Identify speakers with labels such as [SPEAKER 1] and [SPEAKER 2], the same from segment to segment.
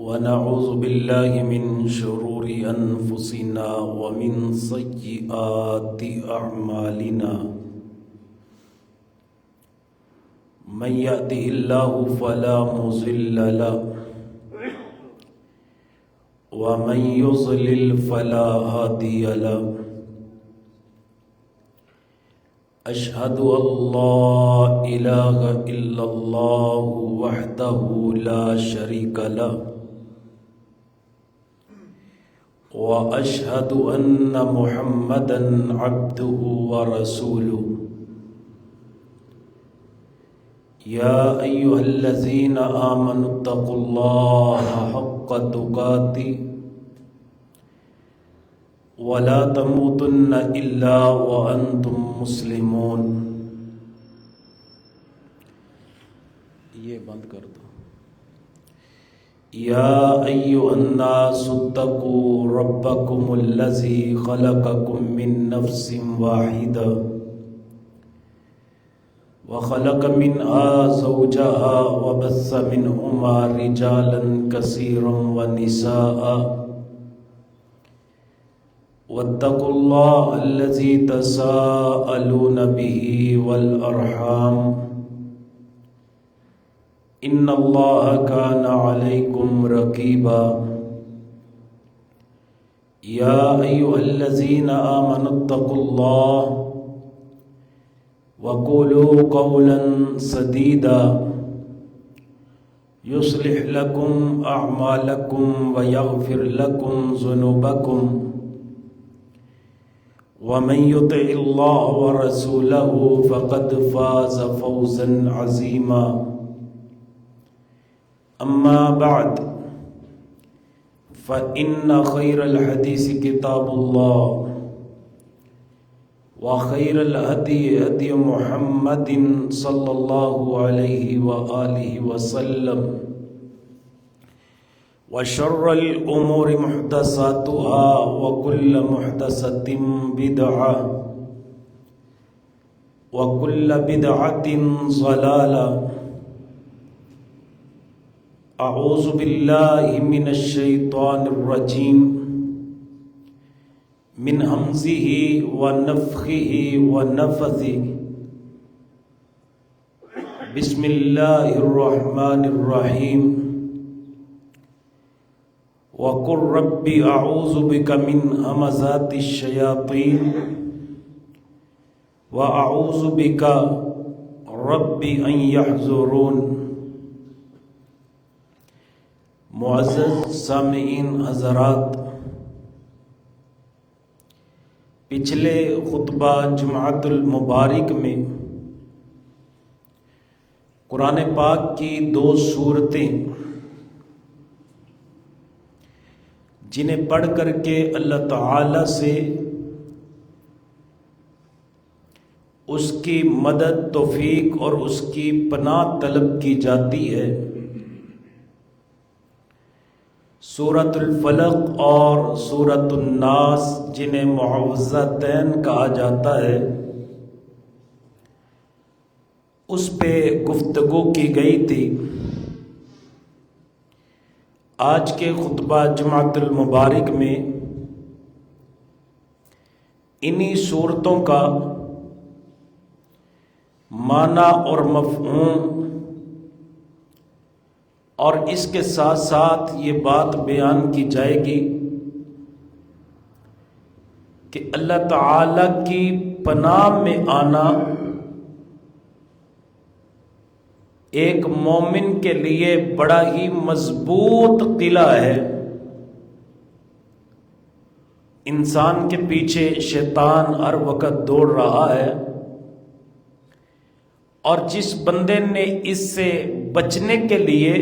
[SPEAKER 1] ونعوذ بالله من شرور أنفسنا ومن سيئات أعمالنا من يهده الله فلا مضل له ومن يضلل فلا هادي له أشهد أن لا إله إلا الله وحده لا شريك له وأشهد أن محمدًا عبده ورسوله يا أيها الذين آمنوا اتقوا الله حق تقاته ولا تموتن إلا وأنتم مسلمون. یہ بند کر دو. يا أيها الناس اتقوا ربكم الذي خلقكم من نفس واحدة وخلق منها زوجها وبث منهما رجالا كثيرا ونساء واتقوا الله الذي تساءلون به والأرحام إن الله كان عليكم رقيبا. يا أيها الذين آمنوا اتقوا الله وقولوا قولا سديدا يصلح لكم أعمالكم ويغفر لكم ذنوبكم ومن يطع الله ورسوله فقد فاز فوزا عظيما. أما بعد فإن خير الحديث كتاب الله وخير الهدي هدي محمد صلى الله عليه وآله وسلم وشر الأمور محدثاتها وكل محدثة بدعة وكل بدعة ضلالة. اعوذ باللہ من الشیطان الرجیم من ہمزہ ونفخہ ونفثہ. بسم اللہ الرحمن الرحیم. وقل رب اعوذ بک من ہمزات الشیاطین واعوذ بک رب ان یحضرون. معزز سامعین حضرات، پچھلے خطبہ جمعۃ المبارک میں قرآن پاک کی دو سورتیں جنہیں پڑھ کر کے اللہ تعالی سے اس کی مدد، توفیق اور اس کی پناہ طلب کی جاتی ہے، سورۃ الفلق اور سورۃ الناس جنہیں معوذتین کہا جاتا ہے، اس پہ گفتگو کی گئی تھی. آج کے خطبہ جمعۃ المبارک میں انہی صورتوں کا معنی اور مفہوم اور اس کے ساتھ ساتھ یہ بات بیان کی جائے گی کہ اللہ تعالی کی پناہ میں آنا ایک مومن کے لیے بڑا ہی مضبوط قلعہ ہے. انسان کے پیچھے شیطان ہر وقت دوڑ رہا ہے، اور جس بندے نے اس سے بچنے کے لیے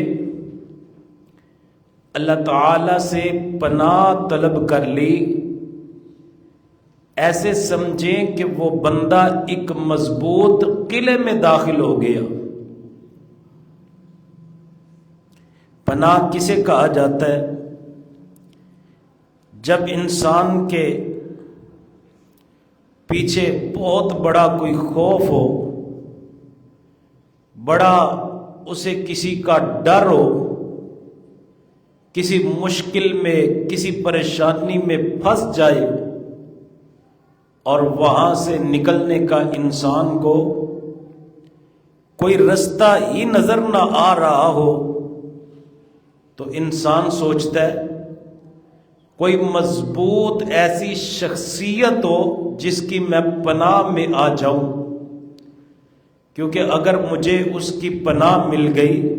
[SPEAKER 1] اللہ تعالی سے پناہ طلب کر لی، ایسے سمجھیں کہ وہ بندہ ایک مضبوط قلعے میں داخل ہو گیا. پناہ کسے کہا جاتا ہے؟ جب انسان کے پیچھے بہت بڑا کوئی خوف ہو، بڑا اسے کسی کا ڈر ہو کسی مشکل میں کسی پریشانی میں پھنس جائے اور وہاں سے نکلنے کا انسان کو کوئی رستہ ہی نظر نہ آ رہا ہو تو انسان سوچتا ہے کوئی مضبوط ایسی شخصیت ہو جس کی میں پناہ میں آ جاؤں، کیونکہ اگر مجھے اس کی پناہ مل گئی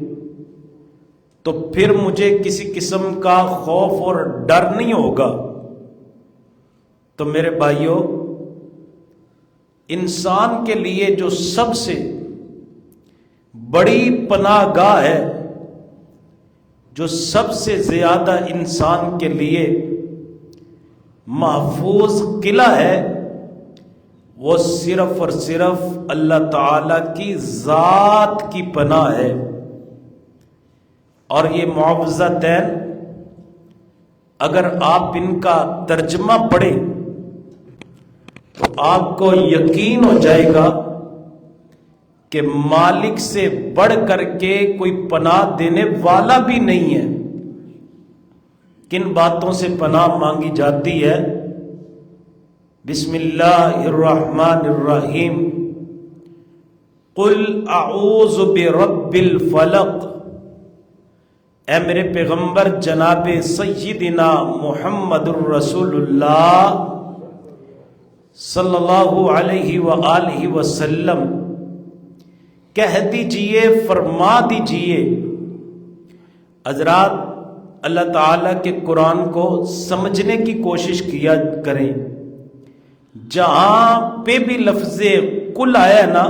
[SPEAKER 1] تو پھر مجھے کسی قسم کا خوف اور ڈر نہیں ہوگا۔ تو میرے بھائیوں، انسان کے لیے جو سب سے بڑی پناہ گاہ ہے، جو سب سے زیادہ انسان کے لیے محفوظ قلعہ ہے، وہ صرف اور صرف اللہ تعالی کی ذات کی پناہ ہے۔ اور یہ معوذتین اگر آپ ان کا ترجمہ پڑھیں تو آپ کو یقین ہو جائے گا کہ مالک سے بڑھ کر کے کوئی پناہ دینے والا بھی نہیں ہے۔ کن باتوں سے پناہ مانگی جاتی ہے؟ بسم اللہ الرحمن الرحیم، قل اعوذ برب الفلق، اے میرے پیغمبر جناب سیدنا محمد الرسول اللہ صلی اللہ علیہ وآلہ وسلم کہہ دیجئے، فرما دیجئے۔ حضرات، اللہ تعالیٰ کے قرآن کو سمجھنے کی کوشش کیا کریں۔ جہاں پہ بھی لفظ قل آیا نا،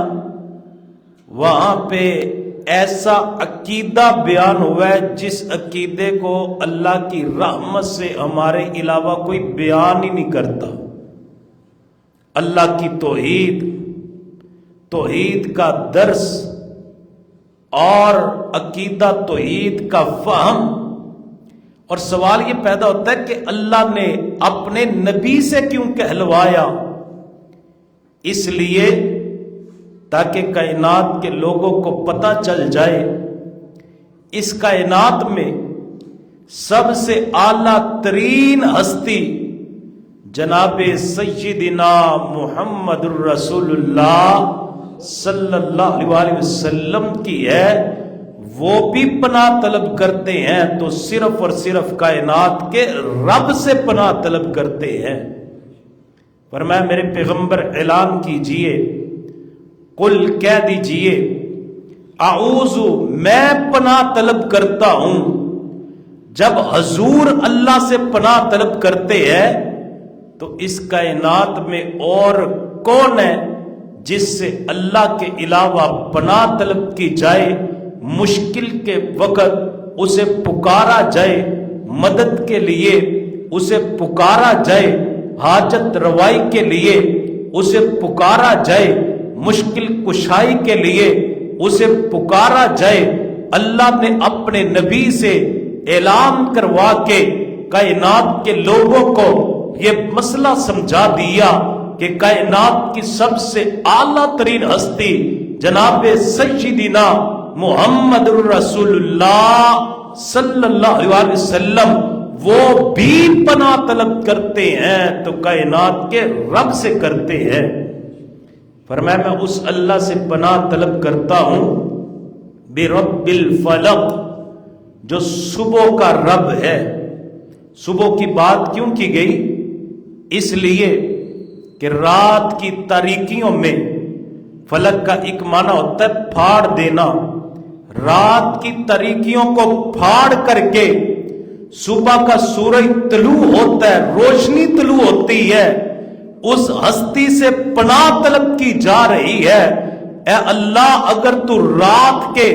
[SPEAKER 1] وہاں پہ ایسا عقیدہ بیان ہوا ہے جس عقیدے کو اللہ کی رحمت سے ہمارے علاوہ کوئی بیان ہی نہیں کرتا۔ اللہ کی توحید کا درس اور عقیدہ توحید کا فہم۔ اور سوال یہ پیدا ہوتا ہے کہ اللہ نے اپنے نبی سے کیوں کہلوایا؟ اس لیے تاکہ کائنات کے لوگوں کو پتہ چل جائے اس کائنات میں سب سے اعلیٰ ترین ہستی جناب سیدنا محمد الرسول اللہ صلی اللہ علیہ وسلم کی ہے، وہ بھی پناہ طلب کرتے ہیں تو صرف اور صرف کائنات کے رب سے پناہ طلب کرتے ہیں۔ فرمایا میرے پیغمبر اعلان کیجئے، قل کہہ دیجئے، اعوذ میں پناہ طلب کرتا ہوں۔ جب حضور اللہ سے پناہ طلب کرتے ہیں تو اس کائنات میں اور کون ہے جس سے اللہ کے علاوہ پناہ طلب کی جائے؟ مشکل کے وقت اسے پکارا جائے، مدد کے لیے اسے پکارا جائے، حاجت روائی کے لیے اسے پکارا جائے، مشکل کشائی کے لیے اسے پکارا جائے۔ اللہ نے اپنے نبی سے اعلان کروا کے کائنات کے لوگوں کو یہ مسئلہ سمجھا دیا کہ کائنات کی سب سے اعلیٰ ترین ہستی جناب سیدنا محمد الرسول اللہ صلی اللہ علیہ وسلم وہ بھی پناہ طلب کرتے ہیں تو کائنات کے رب سے کرتے ہیں۔ فرمایا میں اس اللہ سے پناہ طلب کرتا ہوں برب الفلق، جو صبح کا رب ہے۔ صبح کی بات کیوں کی گئی؟ اس لیے کہ رات کی تاریکیوں میں فلک کا ایک معنی ہوتا ہے پھاڑ دینا۔ رات کی تاریکیوں کو پھاڑ کر کے صبح کا سورج طلوع ہوتا ہے، روشنی طلوع ہوتی ہے، اس ہستی سے پناہ طلب کی جا رہی ہے۔ اے اللہ، اگر تو رات کے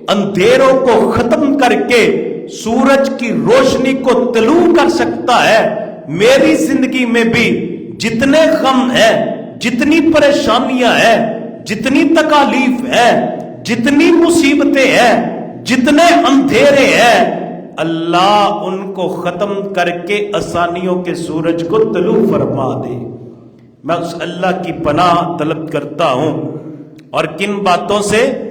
[SPEAKER 1] اندھیروں کو ختم کر کے سورج کی روشنی کو طلوع کر سکتا ہے، میری زندگی میں بھی جتنے غم ہیں، جتنی پریشانیاں ہیں، جتنی تکالیف ہیں، جتنی مصیبتیں ہیں، جتنے اندھیرے ہیں، اللہ ان کو ختم کر کے آسانیوں کے سورج کو طلوع فرما دے۔ میں اس اللہ کی پناہ طلب کرتا ہوں۔ اور کن باتوں سے؟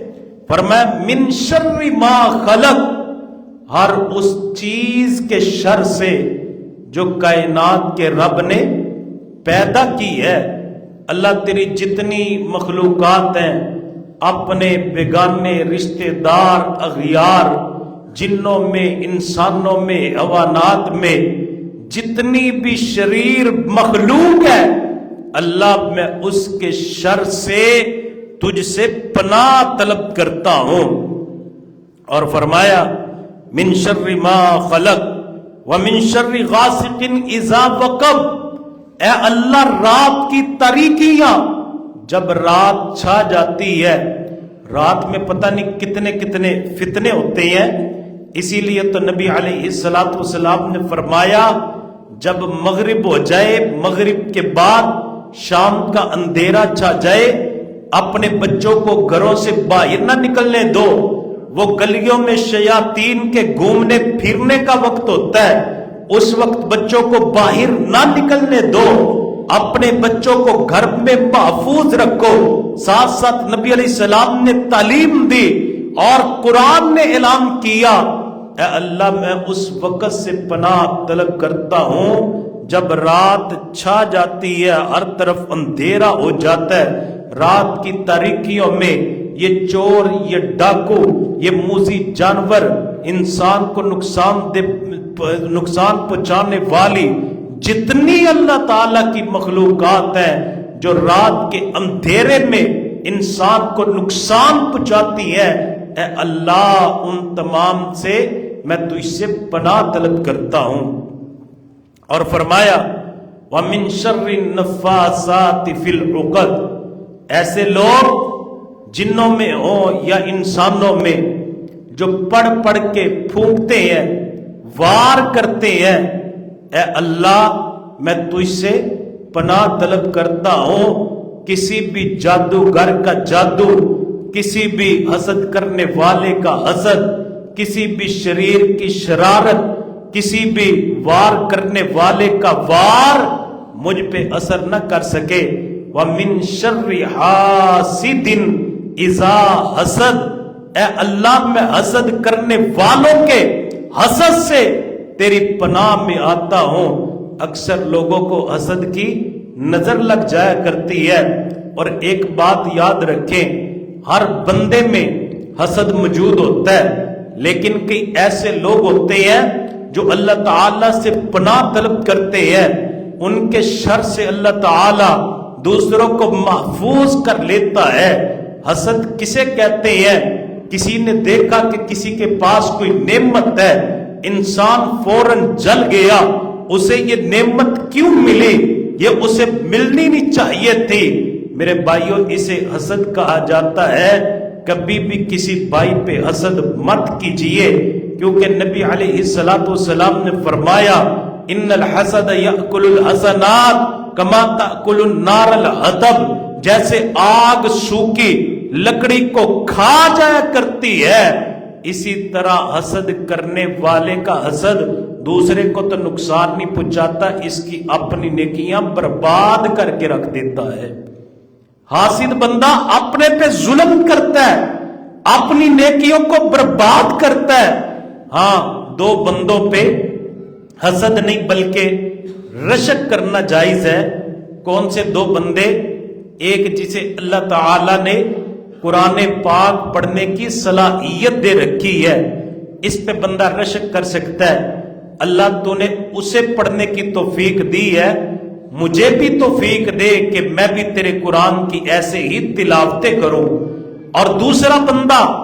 [SPEAKER 1] فرمایا من شر ما خلق، ہر اس چیز کے شر سے جو کائنات کے رب نے پیدا کی ہے۔ اللہ تیری جتنی مخلوقات ہیں، اپنے بیگانے رشتہ دار اغیار، جنوں میں، انسانوں میں، حیوانات میں جتنی بھی شریر مخلوق ہے، اللہ میں اس کے شر سے تجھ سے پناہ طلب کرتا ہوں۔ اور فرمایا من شر ما خلق ومن شر غاسق اذا وقب، اے اللہ رات کی تاریکیاں، جب رات چھا جاتی ہے، رات میں پتہ نہیں کتنے کتنے فتنے ہوتے ہیں، اسی لیے تو نبی علیہ السلام نے فرمایا جب مغرب ہو جائے، مغرب کے بعد شام کا اندھیرا چھا جائے، اپنے بچوں کو گھروں سے باہر نہ نکلنے دو، وہ گلیوں میں شیاطین کے گھومنے پھرنے کا وقت ہوتا ہے، اس وقت بچوں کو باہر نہ نکلنے دو، اپنے بچوں کو گھر میں محفوظ رکھو۔ ساتھ ساتھ نبی علیہ السلام نے تعلیم دی اور قرآن نے اعلان کیا، اے اللہ میں اس وقت سے پناہ طلب کرتا ہوں جب رات چھا جاتی ہے، ہر طرف اندھیرا ہو جاتا ہے، رات کی تاریکیوں میں یہ چور، یہ ڈاکو، یہ موذی جانور، انسان کو نقصان پہنچانے والی جتنی اللہ تعالیٰ کی مخلوقات ہیں جو رات کے اندھیرے میں انسان کو نقصان پہنچاتی ہے، اے اللہ ان تمام سے میں تجھ سے پناہ طلب کرتا ہوں۔ اور فرمایا وَمِن شَرِّ النَّفَّاثَاتِ فِي الْعُقَدِ، ایسے لوگ جنوں میں ہوں یا انسانوں میں جو پڑھ پڑھ کے پھونکتے ہیں، وار کرتے ہیں، اے اللہ میں تجھ سے پناہ طلب کرتا ہوں کسی بھی جادوگر کا جادو، کسی بھی حسد کرنے والے کا حسد، کسی بھی شریر کی شرارت، کسی بھی وار کرنے والے کا وار مجھ پہ اثر نہ کر سکے۔ وَمِن شَرِّ حَاسِدٍ اِذَا حَسَد، اے اللہ میں حسد کرنے والوں کے حسد سے تیری پناہ میں آتا ہوں۔ اکثر لوگوں کو حسد کی نظر لگ جایا کرتی ہے، اور ایک بات یاد رکھیں، ہر بندے میں حسد موجود ہوتا ہے، لیکن کئی ایسے لوگ ہوتے ہیں جو اللہ تعالیٰ سے پناہ طلب کرتے ہیں، ان کے شر سے اللہ تعالیٰ دوسروں کو محفوظ کر لیتا ہے۔ حسد کسے کہتے ہیں؟ کسی نے دیکھا کہ کسی کے پاس کوئی نعمت ہے، انسان فوراً جل گیا، اسے یہ نعمت کیوں ملی؟ یہ اسے ملنی نہیں چاہیے تھی۔ میرے بھائیوں، اسے حسد کہا جاتا ہے۔ کبھی بھی کسی بھائی پہ حسد مت کیجئے، کیونکہ نبی علیہ السلام نے فرمایا ان الحسد یأکل الحسنات کما تأکل النار الحطب، جیسے آگ سوکھی لکڑی کو کھا جایا کرتی ہے، اسی طرح حسد کرنے والے کا حسد دوسرے کو تو نقصان نہیں پہنچاتا، اس کی اپنی نیکیاں برباد کر کے رکھ دیتا ہے۔ حاسد بندہ اپنے پہ ظلم کرتا ہے، اپنی نیکیوں کو برباد کرتا ہے۔ ہاں، دو بندوں پہ حسد نہیں بلکہ رشک کرنا جائز ہے۔ کون سے دو بندے؟ ایک جسے اللہ تعالی نے قرآن پاک پڑھنے کی صلاحیت دے رکھی ہے، اس پہ بندہ رشک کر سکتا ہے۔ اللہ تو نے اسے پڑھنے کی توفیق دی ہے، مجھے بھی توفیق دے کہ میں بھی تیرے قرآن کی ایسے ہی تلاوتیں کروں۔ اور دوسرا بندہ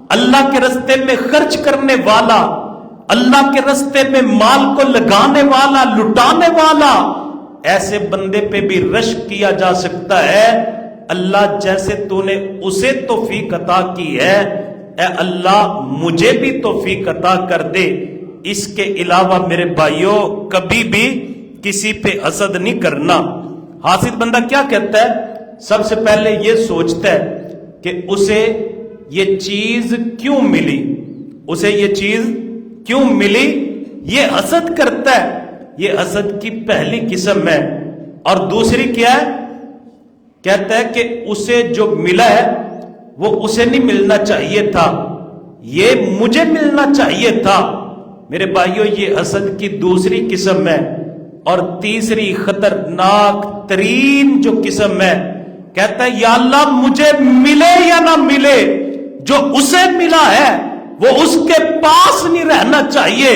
[SPEAKER 1] اللہ کے راستے میں خرچ کرنے والا، اللہ کے راستے میں مال کو لگانے والا، لٹانے والا، ایسے بندے پہ بھی رشک کیا جا سکتا ہے۔ اللہ جیسے تو نے اسے توفیق عطا کی ہے، اے اللہ مجھے بھی توفیق عطا کر دے۔ اس کے علاوہ میرے بھائیوں، کبھی بھی کسی پہ حسد نہیں کرنا۔ حاسد بندہ کیا کہتا ہے؟ سب سے پہلے یہ سوچتا ہے کہ اسے یہ چیز کیوں ملی، اسے یہ چیز کیوں ملی، یہ حسد کرتا ہے۔ یہ حسد کی پہلی قسم ہے۔ اور دوسری کیا ہے؟ کہتا ہے کہ اسے جو ملا ہے وہ اسے نہیں ملنا چاہیے تھا، یہ مجھے ملنا چاہیے تھا۔ میرے بھائیوں یہ حسد کی دوسری قسم ہے، اور تیسری خطرناک ترین جو قسم ہے، کہتا ہے یا اللہ مجھے ملے یا نہ ملے، جو اسے ملا ہے وہ اس کے پاس نہیں رہنا چاہیے،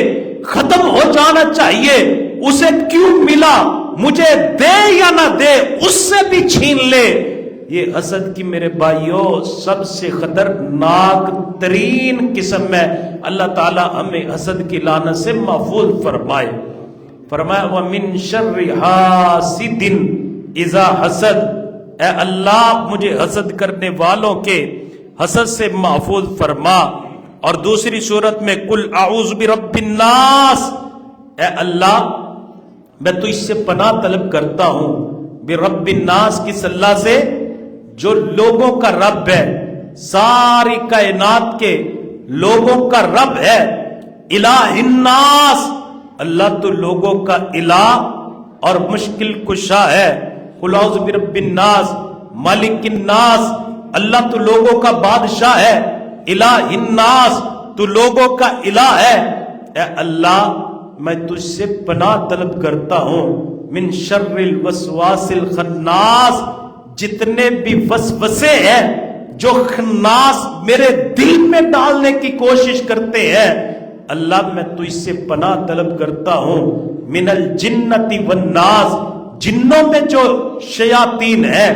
[SPEAKER 1] ختم ہو جانا چاہیے، اسے کیوں ملا، مجھے دے یا نہ دے، اس سے بھی چھین لے۔ یہ حسد کی میرے بھائیوں سب سے خطرناک ترین قسم ہے۔ اللہ تعالی ہمیں حسد کی لعنت سے محفوظ فرمائے۔ فرمایا وَمِن شَرِّ حَاسِدٍ اِذَا حَسَد، اے اللہ مجھے حسد کرنے والوں کے حسد سے محفوظ فرما۔ اور دوسری صورت میں قُلْ أَعُوذُ بِرَبِّ النَّاسِ، اے اللہ میں تجھ سے پناہ طلب کرتا ہوں برب الناس، کس اللہ سے؟ جو لوگوں کا رب ہے، ساری کائنات کے لوگوں کا رب ہے۔ الہ الناس، اللہ تو لوگوں کا الہ اور مشکل کشا ہے۔ قُلْ أَعُوذُ بِرَبِّ النَّاسِ مالک الناس، اللہ تو لوگوں کا بادشاہ ہے۔ الہ الناس، تو لوگوں کا الہ ہے۔ اے اللہ میں تجھ سے پناہ طلب کرتا ہوں من شر الوسواس الخناس، جتنے بھی وسوسے ہیں جو خناس میرے دل میں ڈالنے کی کوشش کرتے ہیں، اللہ میں تجھ سے پناہ طلب کرتا ہوں من الجنت والناس، جنوں میں جو شیاطین ہیں،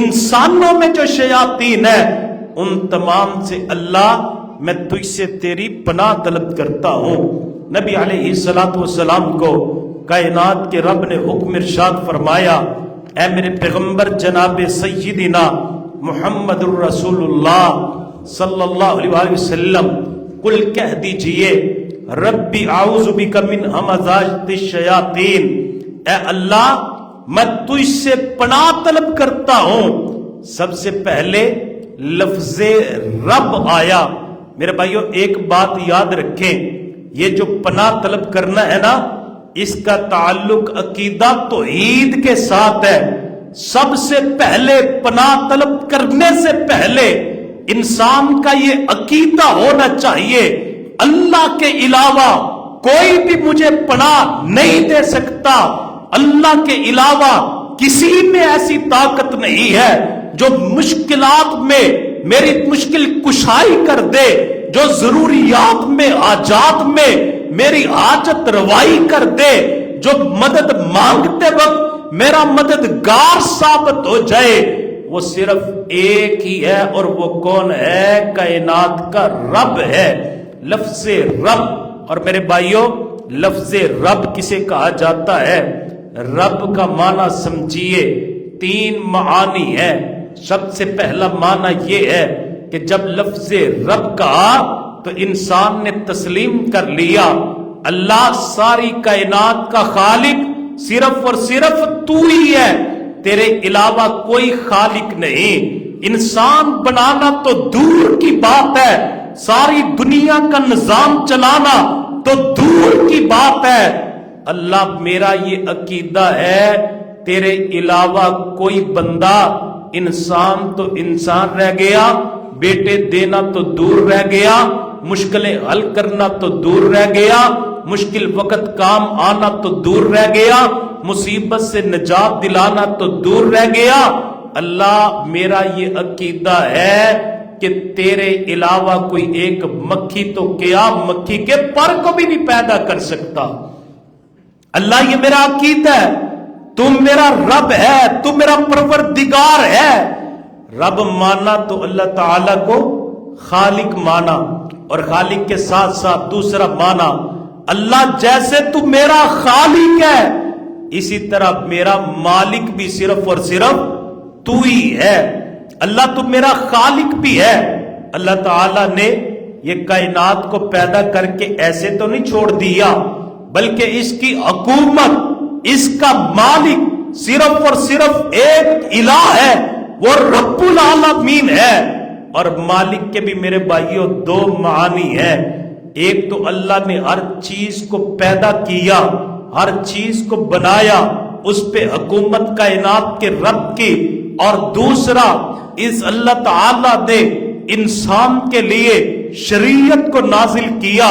[SPEAKER 1] انسانوں میں جو شیاطین ہیں، ان تمام سے اللہ میں تجھ سے تیری پناہ طلب کرتا ہوں۔ نبی علیہ السلام کو کائنات کے رب نے حکم ارشاد فرمایا، اے میرے پیغمبر جناب سیدنا محمد الرسول اللہ صلی اللہ علیہ وآلہ وسلم، قل کہہ دیجئے ربی اعوذ بک من ہمزات الشیاطین، اے اللہ میں تجھ سے پناہ طلب کرتا ہوں۔ سب سے پہلے لفظ رب آیا۔ میرے بھائیوں ایک بات یاد رکھیں، یہ جو پناہ طلب کرنا ہے نا، اس کا تعلق عقیدہ توحید کے ساتھ ہے۔ سب سے پہلے پناہ طلب کرنے سے پہلے انسان کا یہ عقیدہ ہونا چاہیے، اللہ کے علاوہ کوئی بھی مجھے پناہ نہیں دے سکتا، اللہ کے علاوہ کسی میں ایسی طاقت نہیں ہے جو مشکلات میں میری مشکل کشائی کر دے، جو ضروریات میں حاجات میں میری حاجت روائی کر دے، جو مدد مانگتے وقت میرا مددگار ثابت ہو جائے، وہ صرف ایک ہی ہے، اور وہ کون ہے؟ کائنات کا رب ہے۔ لفظ رب، اور میرے بھائیوں لفظ رب کسے کہا جاتا ہے؟ رب کا معنی سمجھیے، تین معانی ہے۔ سب سے پہلا معنی یہ ہے کہ جب لفظ رب کہا تو انسان نے تسلیم کر لیا اللہ ساری کائنات کا خالق صرف اور صرف تو ہی ہے، تیرے علاوہ کوئی خالق نہیں۔ انسان بنانا تو دور کی بات ہے، ساری دنیا کا نظام چلانا تو دور کی بات ہے۔ اللہ میرا یہ عقیدہ ہے تیرے علاوہ کوئی بندہ، انسان تو انسان رہ گیا، بیٹے دینا تو دور رہ گیا، مشکلیں حل کرنا تو دور رہ گیا، مشکل وقت کام آنا تو دور رہ گیا، مصیبت سے نجات دلانا تو دور رہ گیا۔ اللہ میرا یہ عقیدہ ہے کہ تیرے علاوہ کوئی ایک مکھی تو کیا مکھی کے پر کو بھی نہیں پیدا کر سکتا۔ اللہ یہ میرا عقیدہ ہے، تم میرا رب ہے، تم میرا پروردگار ہے۔ رب مانا تو اللہ تعالیٰ کو خالق مانا، اور خالق کے ساتھ ساتھ دوسرا مانا اللہ جیسے تو میرا خالق ہے اسی طرح میرا مالک بھی صرف اور صرف تو ہی ہے۔ اللہ تو میرا خالق بھی ہے۔ اللہ تعالیٰ نے یہ کائنات کو پیدا کر کے ایسے تو نہیں چھوڑ دیا، بلکہ اس کی حکومت، اس کا مالک صرف اور صرف ایک الہ ہے، وہ رب العالمین ہے۔ اور مالک کے بھی میرے بھائیوں دو معانی ہیں، ایک تو اللہ نے ہر چیز کو پیدا کیا، ہر چیز کو بنایا، اس پہ حکومت کائنات کے رب کی، اور دوسرا اس اللہ تعالیٰ نے انسان کے لیے شریعت کو نازل کیا،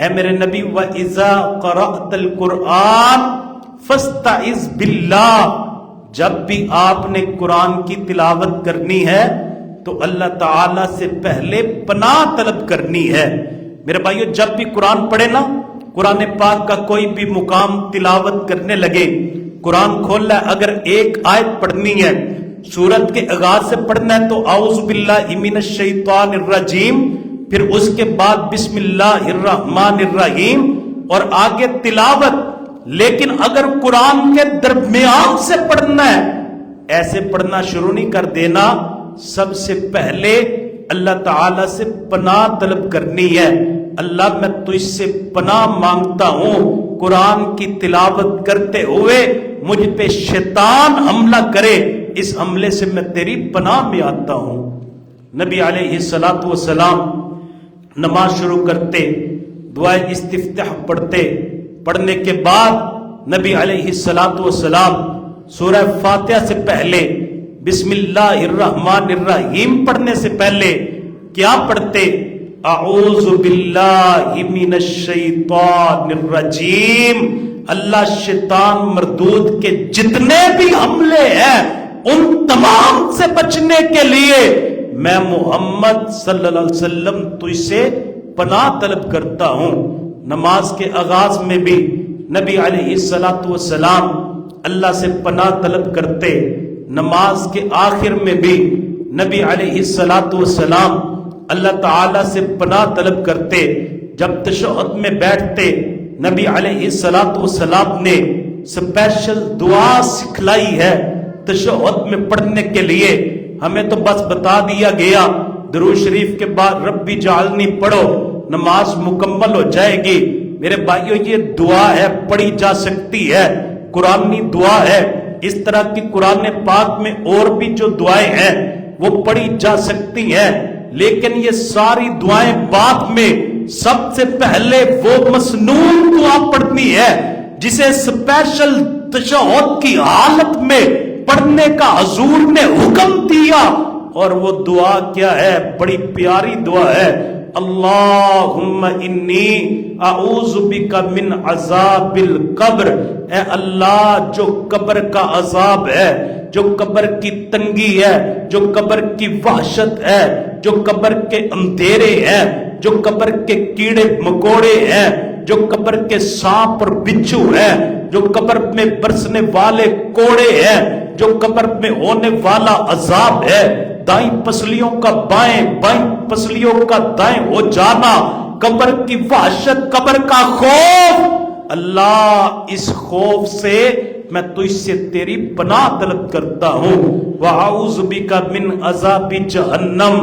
[SPEAKER 1] اے میرے نبی وَإِذَا قَرَأْتَ الْقُرْآنَ فَاسْتَعِذْ بِاللَّهِ، جب بھی آپ نے قرآن کی تلاوت کرنی ہے تو اللہ تعالی سے پہلے پناہ طلب کرنی ہے۔ میرے بھائیو، جب بھی قرآن پڑھے نا، قرآن پاک کا کوئی بھی مقام تلاوت کرنے لگے، قرآن کھول لے، اگر ایک آیت پڑھنی ہے، سورت کے آغاز سے پڑھنا ہے تو اعوذ باللہ من الشیطان الرجیم، پھر اس کے بعد بسم اللہ الرحمن الرحیم اور آگے تلاوت۔ لیکن اگر قرآن کے درمیان سے پڑھنا ہے، ایسے پڑھنا شروع نہیں کر دینا، سب سے پہلے اللہ تعالی سے پناہ طلب کرنی ہے۔ اللہ میں تجھ سے پناہ مانگتا ہوں، قرآن کی تلاوت کرتے ہوئے مجھ پہ شیطان حملہ کرے، اس حملے سے میں تیری پناہ میں آتا ہوں۔ نبی علیہ السلام نماز شروع کرتے، دعائے استفتاح پڑھتے، پڑھنے کے بعد نبی علیہ السلام سورہ فاتحہ سے پہلے بسم اللہ الرحمن الرحیم پڑھنے سے پہلے کیا پڑھتے؟ اعوذ باللہ من الشیطان الرجیم۔ اللہ شیطان مردود کے جتنے بھی حملے ہیں ان تمام سے بچنے کے لیے میں محمد صلی اللہ علیہ وسلم تجھ سے پناہ طلب کرتا ہوں۔ نماز کے آغاز میں بھی نبی علیہ السلام اللہ سے پناہ طلب کرتے، نماز کے آخر میں بھی نبی علیہ السلام اللہ تعالی سے پناہ طلب کرتے۔ جب تشہد میں بیٹھتے، نبی علیہ السلام نے اسپیشل دعا سکھلائی ہے تشہد میں پڑھنے کے لیے۔ ہمیں تو بس بتا دیا گیا درود شریف کے بعد ربی جعلنی پڑھو، نماز مکمل ہو جائے گی۔ میرے بھائیو، یہ دعا ہے، پڑھی جا سکتی ہے، قرآنی دعا ہے۔ اس طرح کی قرآن پاک میں اور بھی جو دعائیں ہیں وہ پڑھی جا سکتی ہیں، لیکن یہ ساری دعائیں بعد میں سب سے پہلے وہ مسنون دعا پڑھنی ہے جسے اسپیشل تشہد کی حالت میں پڑھنے کا حضور نے حکم دیا، اور وہ دعا کیا ہے؟ بڑی پیاری دعا ہے، اللہم انی اعوذ بک من عذاب القبر۔ اے اللہ، جو قبر کا عذاب ہے، جو قبر کی تنگی ہے، جو قبر کی وحشت ہے، جو قبر کے اندھیرے ہیں، جو قبر کے کیڑے مکوڑے ہیں، جو قبر کے سانپ اور بچھو ہیں، جو قبر میں برسنے والے کوڑے ہیں، جو قبر میں ہونے والا عذاب ہے، دائیں پسلیوں کا بائیں، بائیں پسلیوں کا دائیں ہو جانا، قبر کی وحشت، قبر کا خوف، اللہ اس خوف سے میں تجھ سے تیری پناہ طلب کرتا ہوں۔ وَأَعُوذُ بِكَ مِنْ عَذَابِ جَهَنَّمَ۔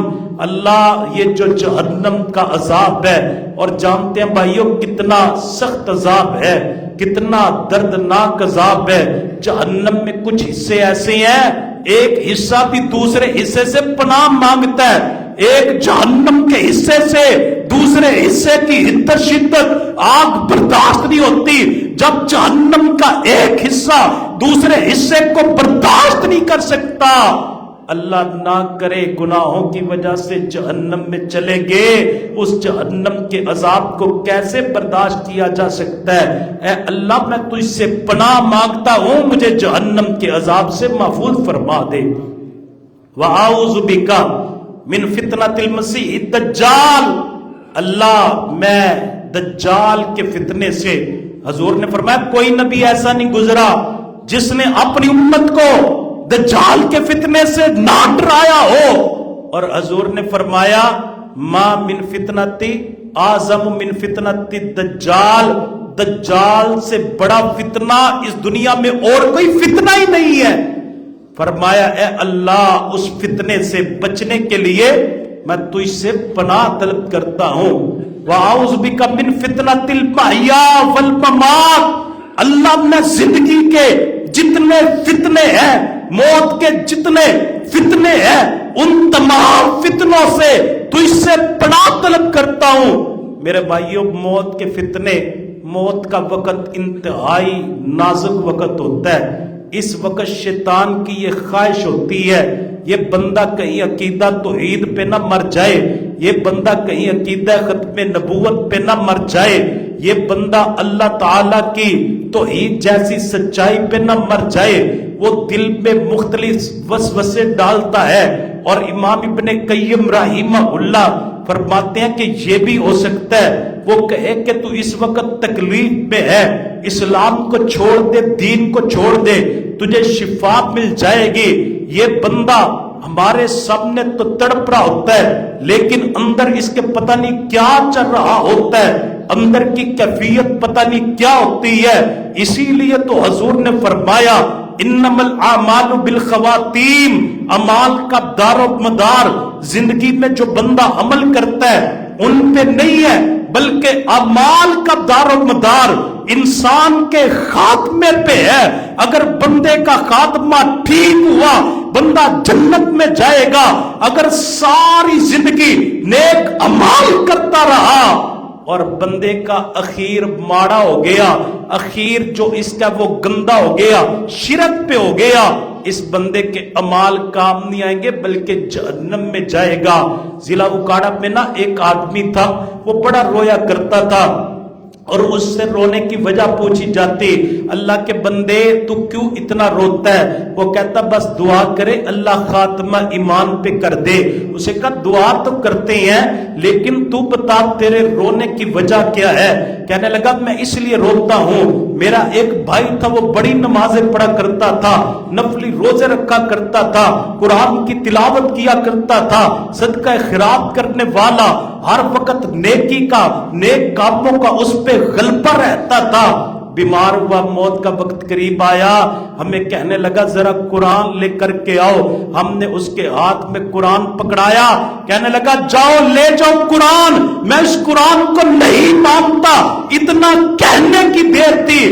[SPEAKER 1] اللہ، یہ جو جہنم کا عذاب ہے، اور جانتے ہیں بھائیوں کتنا سخت عذاب ہے، کتنا دردناک عذاب ہے۔ جہنم میں کچھ حصے ایسے ہیں، ایک حصہ بھی دوسرے حصے سے پناہ مانگتا ہے، ایک جہنم کے حصے سے دوسرے حصے کی حدت شدت آگ برداشت نہیں ہوتی، جب جہنم کا ایک حصہ دوسرے حصے کو برداشت نہیں کر سکتا۔ اللہ نہ کرے گناہوں کی وجہ سے جہنم میں چلے گئے، اس جہنم کے عذاب کو کیسے برداشت کیا جا سکتا ہے؟ اے اللہ، میں تجھ سے پناہ مانگتا ہوں، مجھے جہنم کے عذاب سے محفوظ فرما دے۔ وَأَعُوذُ بِكَ مِنْ فِتْنَةِ الْمَسِيحِ الدَّجَّالِ۔ اللہ، میں دجال کے فتنے سے، حضور نے فرمایا کوئی نبی ایسا نہیں گزرا جس نے اپنی امت کو دجال کے فتنے سے نہ ڈرایا ہو، اور حضور نے فرمایا ما من فتنتی اعظم من فتنتی الدجال، دجال سے بڑا فتنہ اس دنیا میں اور کوئی فتنہ ہی نہیں ہے۔ فرمایا اے اللہ، اس فتنے سے بچنے کے لیے میں تجھ سے پناہ طلب کرتا ہوں۔ وَأَعُوذُ بِكَ مِنْ فِتْنَةِ الْمَحْيَا وَالْمَمَاتِ۔ اللہ، میں زندگی کے جتنے فتنے ہیں، موت کے جتنے فتنے ہیں، ان تمام فتنوں سے تجھ سے پناہ طلب کرتا ہوں۔ میرے بھائیوں، موت کے فتنے، موت کا وقت انتہائی نازک وقت ہوتا ہے۔ اس وقت شیطان کی یہ خواہش ہوتی ہے یہ بندہ کہیں عقیدہ توحید پہ نہ مر جائے، یہ بندہ کہیں عقیدہ ختم نبوت پہ نہ مر جائے، یہ بندہ اللہ تعالیٰ کی توحید جیسی سچائی پہ نہ مر جائے، وہ دل میں مختلف وسوسے ڈالتا ہے۔ اور امام ابن قیم رحمہ اللہ فرماتے ہیں کہ یہ بھی ہو سکتا ہے وہ کہے کہ تو اس وقت تکلیف میں ہے، اسلام کو چھوڑ دے، دین کو چھوڑ دے، تجھے شفا مل جائے گی۔ یہ بندہ ہمارے سامنے تو تڑپ رہا ہوتا ہے لیکن اندر اس کے پتہ نہیں کیا چل رہا ہوتا ہے، اندر کی کیفیت پتہ نہیں کیا ہوتی ہے۔ اسی لیے تو حضور نے فرمایا انما الاعمال بالخواتیم، اعمال کا دار و مدار زندگی میں جو بندہ عمل کرتا ہے ان پہ نہیں ہے، بلکہ اعمال کا دار و مدار انسان کے خاتمے پہ ہے۔ اگر بندے کا خاتمہ ٹھیک ہوا بندہ جنت میں جائے گا، اگر ساری زندگی نیک اعمال کرتا رہا اور بندے کا اخیر ماڑا ہو گیا، اخیر جو اس کا وہ گندا ہو گیا، شرک پہ ہو گیا، اس بندے کے اعمال کام نہیں آئیں گے بلکہ جہنم میں جائے گا۔ ضلع اکاڑا میں نا ایک آدمی تھا، وہ بڑا رویا کرتا تھا اور اس سے رونے کی وجہ پوچھی جاتی، اللہ کے بندے تو کیوں اتنا روتا ہے؟ وہ کہتا بس دعا کرے اللہ خاتمہ ایمان پہ کر دے۔ اسے کہا دعا تو کرتے ہیں لیکن تو بتا تیرے رونے کی وجہ کیا ہے؟ کہنے لگا میں اس لیے روتا ہوں، میرا ایک بھائی تھا وہ بڑی نمازیں پڑھا کرتا تھا، نفلی روزے رکھا کرتا تھا، قرآن کی تلاوت کیا کرتا تھا، صدقہ خیرات کرنے والا، ہر وقت نیکی کا، نیک کاموں کا اس پہ غلبہ رہتا تھا۔ بیمار ہوا، موت کا وقت قریب آیا، ہمیں کہنے لگا ذرا قرآن لے کر کے آؤ۔ ہم نے اس کے ہاتھ میں قرآن پکڑایا، کہنے لگا جاؤ لے جاؤ قرآن، میں اس قرآن کو نہیں مانتا۔ اتنا کہنے کی دیر تھی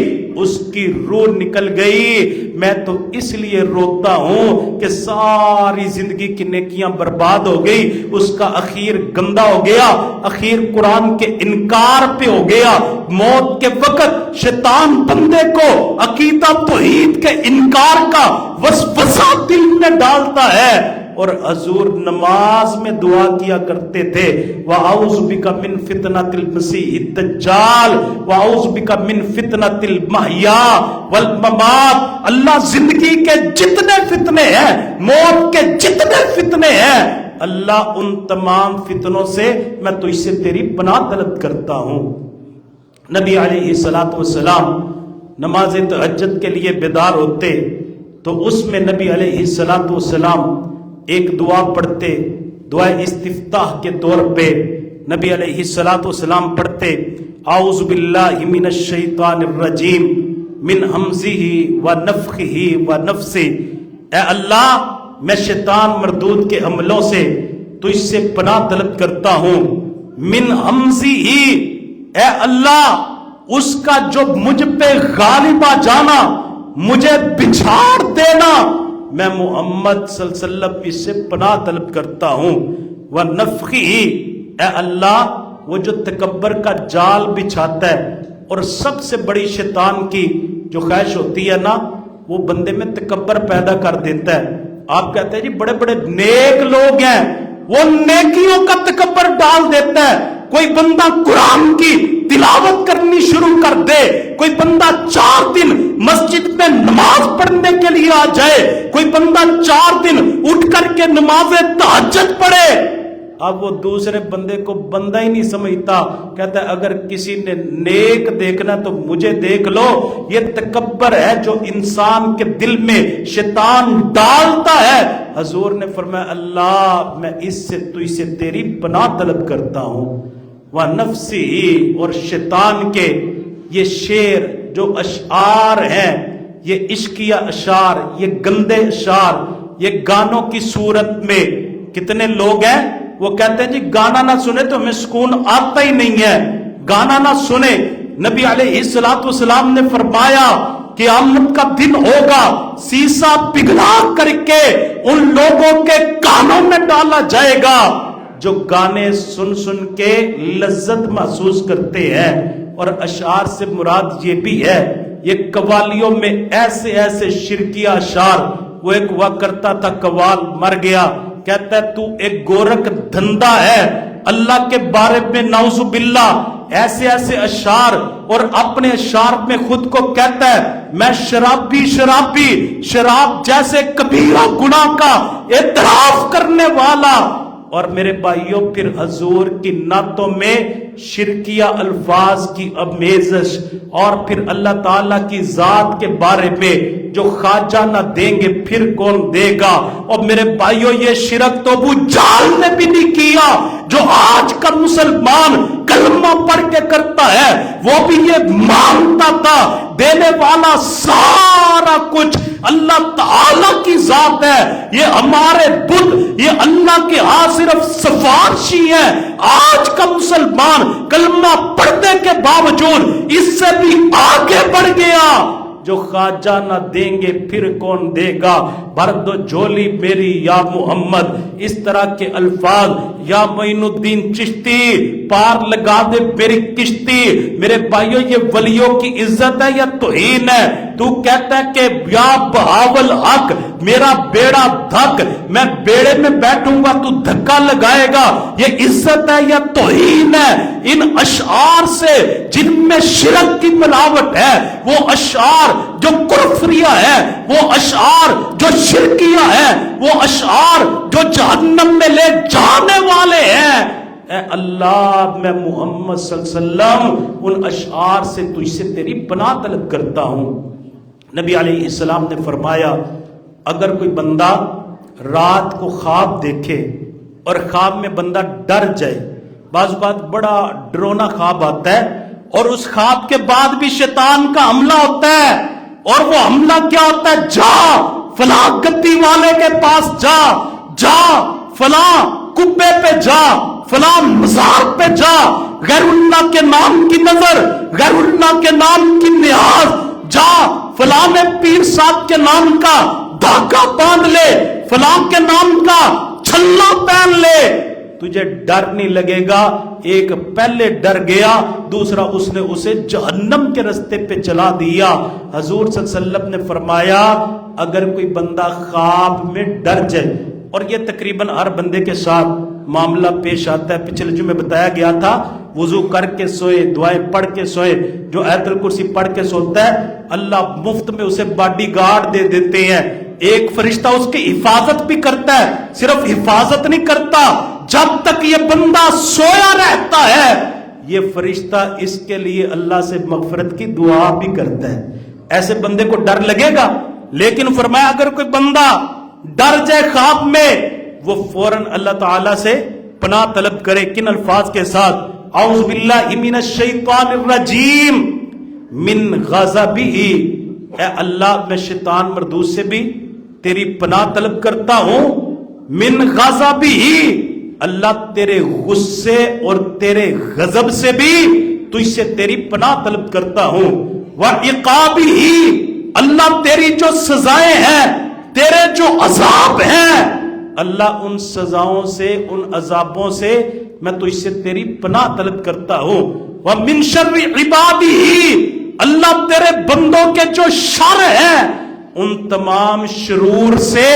[SPEAKER 1] اس کی روح نکل گئی۔ میں تو اس لیے روتا ہوں کہ ساری زندگی کی نیکیاں برباد ہو گئی، اس کا اخیر گندا ہو گیا، اخیر قرآن کے انکار پہ ہو گیا۔ موت کے وقت شیطان بندے کو عقیدہ توحید کے انکار کا وسوسہ دل میں ڈالتا ہے۔ اور حضور نماز میں دعا کیا کرتے تھے وَأَعُوذُ بِكَ مِن فِتْنَةِ الْمَسِيحِ الدَّجَّالِ وَأَعُوذُ بِكَ مِن فِتْنَةِ الْمَحْيَا وَالْمَمَاتِ۔ اللہ زندگی کے جتنے فتنے ہیں، موت کے جتنے فتنے ہیں، اللہ ان تمام فتنوں سے میں تو اس سے تیری پناہ طلب کرتا ہوں۔ نبی علیہ الصلوۃ والسلام نماز تہجد کے لیے بیدار ہوتے تو اس میں نبی علیہ الصلوۃ والسلام ایک دعا پڑھتے، دعائے استفتاح کے طور پہ نبی علیہ الصلوۃ والسلام پڑھتے اعوذ باللہ من الشیطان الرجیم من ہمزہ ونفخہ ونفثہ۔ اے اللہ میں شیطان مردود کے حملوں سے تو اس سے پناہ طلب کرتا ہوں۔ من ہمزہ، اے اللہ اس کا جو مجھ پہ غالب آ جانا، مجھے بچھاڑ دینا، میں محمد صلی اللہ علیہ وسلم اس سے پناہ طلب کرتا ہوں۔ وَنَفْخِهِ، اے اللہ وہ جو تکبر کا جال بچھاتا ہے اور سب سے بڑی شیطان کی جو خواہش ہوتی ہے نا، وہ بندے میں تکبر پیدا کر دیتا ہے۔ آپ کہتے ہیں جی بڑے بڑے نیک لوگ ہیں، وہ نیکیوں کا تکبر ڈال دیتا ہے۔ کوئی بندہ قرآن کی تلاوت کرنی شروع کر دے، کوئی بندہ 4 دن مسجد میں نماز پڑھنے کے لیے آ جائے، کوئی بندہ 4 دن اٹھ کر کے نماز تہجد پڑھے، اب وہ دوسرے بندے کو بندہ ہی نہیں سمجھتا، کہتا ہے اگر کسی نے نیک دیکھنا تو مجھے دیکھ لو۔ یہ تکبر ہے جو انسان کے دل میں شیطان ڈالتا ہے۔ حضور نے فرمایا اللہ میں اس سے تیری پناہ طلب کرتا ہوں۔ وَنَفْسِهِ، اور شیطان کے یہ شعر جو اشعار ہیں، یہ عشقیہ اشعار، یہ گندے اشعار، یہ گانوں کی صورت میں کتنے لوگ ہیں وہ کہتے ہیں جی گانا نہ سنے تو ہمیں سکون آتا ہی نہیں ہے، گانا نہ سنے۔ نبی علیہ الصلوۃ والسلام نے فرمایا قیامت کا دن ہوگا، سیسا پگھلا کر کے ان لوگوں کے کانوں میں ڈالا جائے گا جو گانے سن سن کے لذت محسوس کرتے ہیں۔ اور اشعار سے مراد یہ بھی ہے، یہ قوالیوں میں ایسے ایسے شرکیہ اشعار، وہ ایک ہوا کرتا تھا قوال مر گیا، کہتا ہے تو ایک گورکھ دھندا ہے، اللہ کے بارے میں نعوذ باللہ ایسے ایسے اشعار، اور اپنے اشعار میں خود کو کہتا ہے میں شرابی شراب جیسے کبیرہ گناہ کا اعتراف کرنے والا. اور میرے بھائیوں پھر حضور کی نعتوں میں شرکیہ الفاظ کی آمیزش، اور پھر اللہ تعالیٰ کی ذات کے بارے میں جو خواجہ نہ دیں گے پھر کون دے گا. اور میرے بھائیوں یہ شرک تو ابو جہل نے بھی نہیں کیا، جو آج کا مسلمان کلمہ پڑھ کے کرتا ہے وہ بھی یہ مانتا تھا دینے والا سارا کچھ اللہ تعالیٰ کی ذات ہے، یہ ہمارے بت یہ اللہ کے ہاں صرف سفارشی ہے. آج کا مسلمان کلمہ پڑھنے کے باوجود اس سے بھی آگے بڑھ گیا. جو خواجہ نہ دیں گے پھر کون دے گا، بھر دو جھولی میری یا محمد، اس طرح کے الفاظ. یا معین الدین چشتی پار لگا دے میری کشتی. میرے بھائیوں یہ ولیوں کی عزت ہے یا توہین ہے؟ تو کہتا ہے کہ یا بہاول حق میرا بیڑا دھک، میں بیڑے میں بیٹھوں گا تو دھکا لگائے گا، یہ عزت ہے یا توہین ہے؟ ان اشعار سے جن میں شرک کی ملاوٹ ہے، وہ اشعار جو کفریہ ہے، وہ اشعار جو شرکیہ ہے، وہ اشعار جو جہنم میں لے جانے والے ہیں. اے اللہ میں محمد صلی اللہ علیہ وسلم ان اشعار سے تجھ سے تیری پناہ طلب کرتا ہوں. نبی علیہ السلام نے فرمایا اگر کوئی بندہ رات کو خواب دیکھے اور خواب میں بندہ ڈر جائے، بعض اوقات بڑا ڈرونا خواب آتا ہے اور اس خواب کے بعد بھی شیطان کا حملہ ہوتا ہے، اور وہ حملہ کیا ہوتا ہے؟ جا فلاں گدی والے کے پاس جا فلاں کبے پہ جا، فلاں مزار پہ جا، غیر اللہ کے نام کی نظر، غیر اللہ کے نام کی نیاز، جا فلاں پیر صاحب کے نام کا دھاگا باندھ لے، فلاں کے نام کا چھلا پہن لے. تجھے ڈر نہیں لگے گا. ایک پہلے ڈر گیا، دوسرا اس نے اسے جہنم کے رستے پہ چلا دیا. حضور صلی اللہ علیہ وسلم نے فرمایا اگر کوئی بندہ خواب میں ڈر جائے، اور یہ تقریباً ہر بندے کے ساتھ معاملہ پیش آتا ہے. پچھلے جمعے بتایا گیا تھا وضو کر کے سوئے، دعائیں پڑھ کے سوئے. جو آیت الکرسی پڑھ کے سوتا ہے اللہ مفت میں اسے باڈی گارڈ دے دیتے ہیں. ایک فرشتہ اس کی حفاظت بھی کرتا ہے. صرف حفاظت نہیں کرتا، جب تک یہ بندہ سویا رہتا ہے یہ فرشتہ اس کے لیے اللہ سے مغفرت کی دعا بھی کرتا ہے. ایسے بندے کو ڈر لگے گا. لیکن فرمایا اگر کوئی بندہ ڈر جائے خواب میں، وہ فوراً اللہ تعالیٰ سے پناہ طلب کرے. کن الفاظ کے ساتھ؟ اعوذ باللہ من الشیطان الرجیم من غضبہ. اے اللہ میں شیطان مردود سے بھی تیری پناہ طلب کرتا ہوں. من غضبہ، اللہ تیرے غصے اور تیرے غضب سے بھی تجھ سے تیری پناہ طلب کرتا ہوں. وعقابہ، اللہ تیری جو سزائیں ہیں، تیرے جو عذاب ہیں، اللہ ان سزاؤں سے ان عذابوں سے میں تجھ سے تیری پناہ طلب کرتا ہوں. ومن شر عبادہ، اللہ تیرے بندوں کے جو شر ہیں ان تمام شرور سے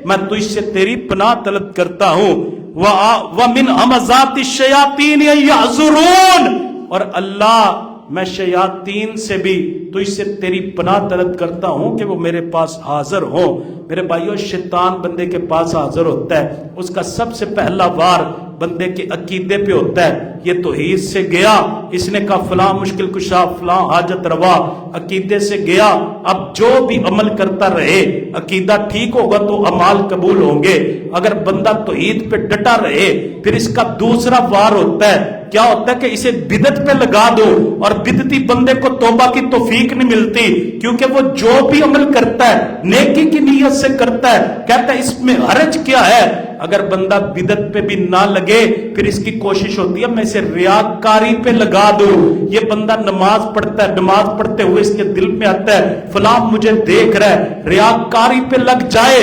[SPEAKER 1] میں تجھ سے تیری پناہ طلب کرتا ہوں. ومن همزات الشیاطین یحضرون، اور اللہ میں شیاطین سے بھی تجھ سے تیری پناہ طلب کرتا ہوں کہ وہ میرے پاس حاضر ہوں. میرے بھائیوں شیطان بندے کے پاس حاضر ہوتا ہے، اس کا سب سے پہلا وار بندے کے عقیدے پہ ہوتا ہے. یہ توحید سے گیا، اس نے کہا فلاں مشکل کشا، فلاں حاجت روا، عقیدے سے گیا. اب جو بھی عمل کرتا رہے عقیدہ ٹھیک ہوگا تو اعمال قبول ہوں گے. اگر بندہ توحید پہ ڈٹا رہے پھر اس کا دوسرا وار ہوتا ہے. کیا ہوتا ہے کہ اسے بدعت پہ لگا دو، اور بدعتی بندے کو توبہ کی توفیق نہیں ملتی، کیونکہ وہ جو بھی عمل کرتا ہے نیکی کی نیت سے کرتا ہے. کہتا ہے اس میں حرج کیا ہے؟ اگر بندہ بدعت پہ بھی نہ لگے پھر اس کی کوشش ہوتی ہے میں اسے ریاکاری پہ لگا دوں. یہ بندہ نماز پڑھتا ہے، نماز پڑھتے ہوئے اس کے دل میں آتا ہے فلاں مجھے دیکھ رہا ہے، ریاکاری پہ لگ جائے.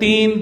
[SPEAKER 1] 3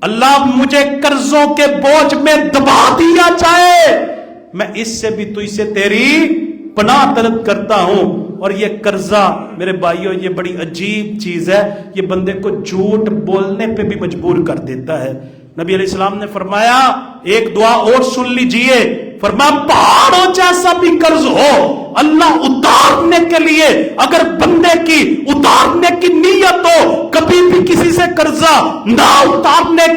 [SPEAKER 1] اللہ مجھے قرضوں کے بوجھ میں دبا دیا جائے، میں اس سے بھی تو اسے تیری پناہ طلب کرتا ہوں۔ اور یہ قرضہ میرے بھائیوں یہ بڑی عجیب چیز ہے، یہ بندے کو جھوٹ بولنے پہ بھی مجبور کر دیتا ہے۔ نبی علیہ السلام نے فرمایا ایک دعا اور سن لیجئے، فرمایا پہاڑوں جیسا بھی قرض ہو اللہ اتارنے کے لیے، اگر بندے کی اتارنے کی نیت ہو، کبھی بھی کسی سے قرضہ نہ اتارنے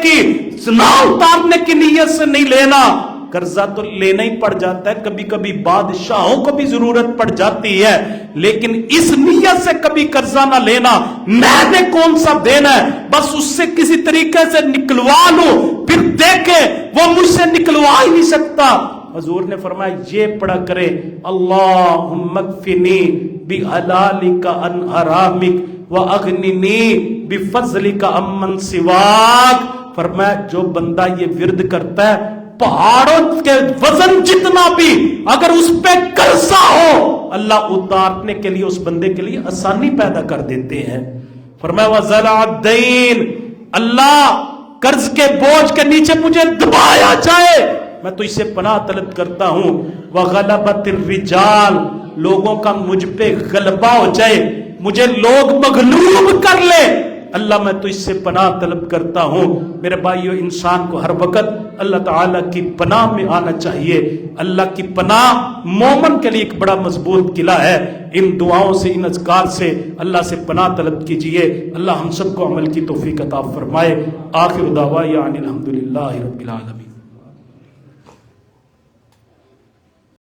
[SPEAKER 1] کی نیت سے نہیں لینا۔ قرضہ تو لینا ہی پڑ جاتا ہے، کبھی کبھی بادشاہوں کو بھی ضرورت پڑ جاتی ہے، لیکن اس نیت سے کبھی قرضہ نہ لینا میں نے کون سا دینا ہے، بس اس سے کسی طریقے سے نکلوا لوں، پھر دیکھے وہ مجھ سے نکلوا ہی نہیں سکتا۔ حضور نے فرمایا یہ پڑھا کرے اللہم اکفنی بحلالک عن حرامک واغننی بفضلک عمن سواک۔ فرمایا جو بندہ یہ ورد کرتا ہے پہاڑوں کے وزن جتنا بھی اگر اس پہ قرضہ ہو اللہ اتارنے کے لیے اس بندے کے لیے آسانی پیدا کر دیتے ہیں۔ فرمایا وَزَلَعَ الدَّيْنِ، اللہ قرض کے بوجھ کے نیچے مجھے دبایا جائے، میں تو اسے پناہ طلب کرتا ہوں۔ وَغَلَبَتِ الرِّجَالِ، لوگوں کا مجھ پہ غلبہ ہو جائے، مجھے لوگ مغلوب کر لے، اللہ میں تو اس سے پناہ طلب کرتا ہوں۔ میرے بھائیو انسان کو ہر وقت اللہ تعالیٰ کی پناہ میں آنا چاہیے۔ اللہ کی پناہ مومن کے لیے ایک بڑا مضبوط قلعہ ہے۔ ان دعاؤں سے ان اذکار سے اللہ سے پناہ طلب کیجئے، اللہ ہم سب کو عمل کی توفیق عطا فرمائے۔ آخر دعوانا ان الحمدللہ رب العالمین۔